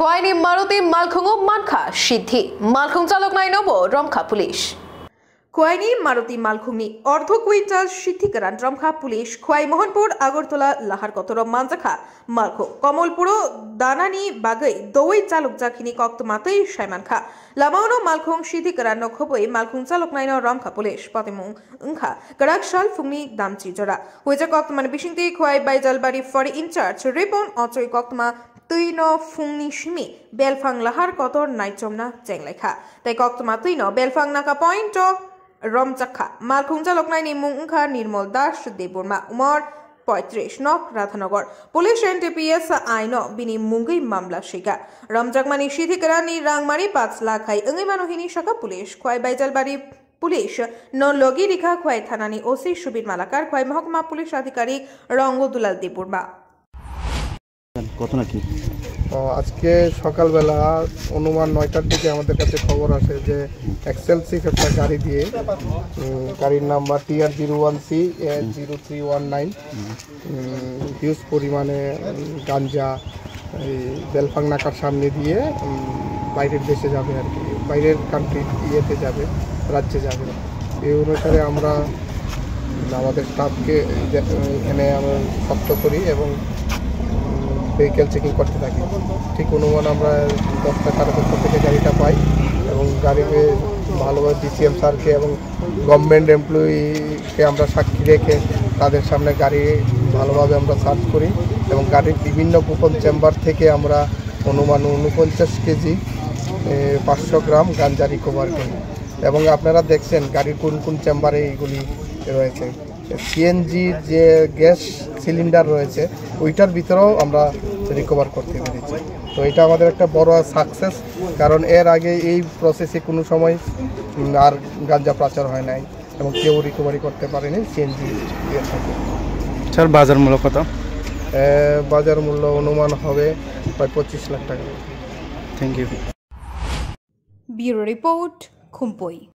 খোয়াইনি মারুতি মালখুঙ্গু মানখা সিদ্ধি মালখুং চালক নাই নব রমখা পুলিশ খোয়াইনি মারুতি মালখুংনি অর্ধ কুইন্টাল সিদ্ধিকরান রমখা পুলিশ খোয়াই মোহনপুর আগরতলা লাহার কতর মানজাখা মালখো কমলপুর দানানি বাগৈ দই চালক জাখিনি কক্ত মাতৈ সাইমানখা লামাউনো মালখুং সিদ্ধিকরান নখবৈ মালখুং চালক নাইন রমখা পুলিশ পতিমুং ওংখা গরাক সাল ফুংনি দামচি জরা হুইজা কক্তমান বিশিংতি খোয়াই বাইজালবাড়ি ফরি ইনচার্জ রিপন অচৈ কক্তমা তুইনো ফুংনি সিমি বেলফাং লাহার কতর নাইচমনা চেংলাইখা তাই কক্তমা তুইনো বেলফাং নাকা পয়েন্ট রমজাখা মালখুং চালক নাইনি মুংখা নির্মল Das Debbarma Umar 35 knock Radhanagar police NTPS আইন বিনি মুঙ্গই মামলা শিকার রমজাকমানি সিদ্ধিকরানি রাংমারি 5 লাখ হাই অঙ্গি মানহিনী শাখা পুলিশ খোয়াই বাইজালবাড়ি পুলিশ নলগি রিখা খোয়াই থানানি ওসি সুবীর মালাকার খোয়াই মহকুমা পুলিশ আধিকারিক রঙ্গদুলাল দেববর্মা ঘটনা কি আজকে সকালবেলা অনুমান 9টার দিকে আমাদের কাছে খবর আসে যে এক্সেলসিফ একটা গাড়ি দিয়ে গাড়ির নাম্বার TR01C 0319 হিউজ পরিমাণে গাঞ্জা এই বেলফাং নাকার সামনে দিয়ে বাইরের দেশে যাবে আর কি, বাইরের কান্ট্রি ইয়েতে যাবে, রাজ্যে যাবে। এই অনুসারে আমরা আমাদের স্টাফকে এখানে আমরা শক্ত করি এবং ভেহিকেল চেকিং করতে থাকি। ঠিক অনুমান আমরা 10টা 10:30 থেকে গাড়িটা পাই এবং গাড়িতে ভালোভাবে DCM স্যারকে এবং গভর্নমেন্ট এমপ্লয়িকে আমরা সাক্ষী রেখে তাদের সামনে গাড়ি ভালোভাবে আমরা সার্চ করি এবং গাড়ির বিভিন্ন গোপন চেম্বার থেকে আমরা অনুমান 49 কেজি 500 গ্রাম গাঞ্জা রিকভার করি এবং আপনারা দেখছেন গাড়ির কোন কোন চেম্বারে এইগুলি রয়েছে। সিএনজির যে গ্যাস সিলিন্ডার রয়েছে ওইটার ভিতরেও আমরা রিকভার করতে পেরেছি। তো এটা আমাদের একটা বড় সাকসেস, কারণ এর আগে এই প্রসেসে কোনো সময় আর গাঞ্জা পাচার হয় নাই এবং কেউ রিকভারি করতে পারেনি সিএনজি এর সাথে। স্যার বাজার মূল্য কত? বাজার মূল্য অনুমান হবে প্রায় 25 লাখ টাকা। Thank you. Bureau report খুমপই।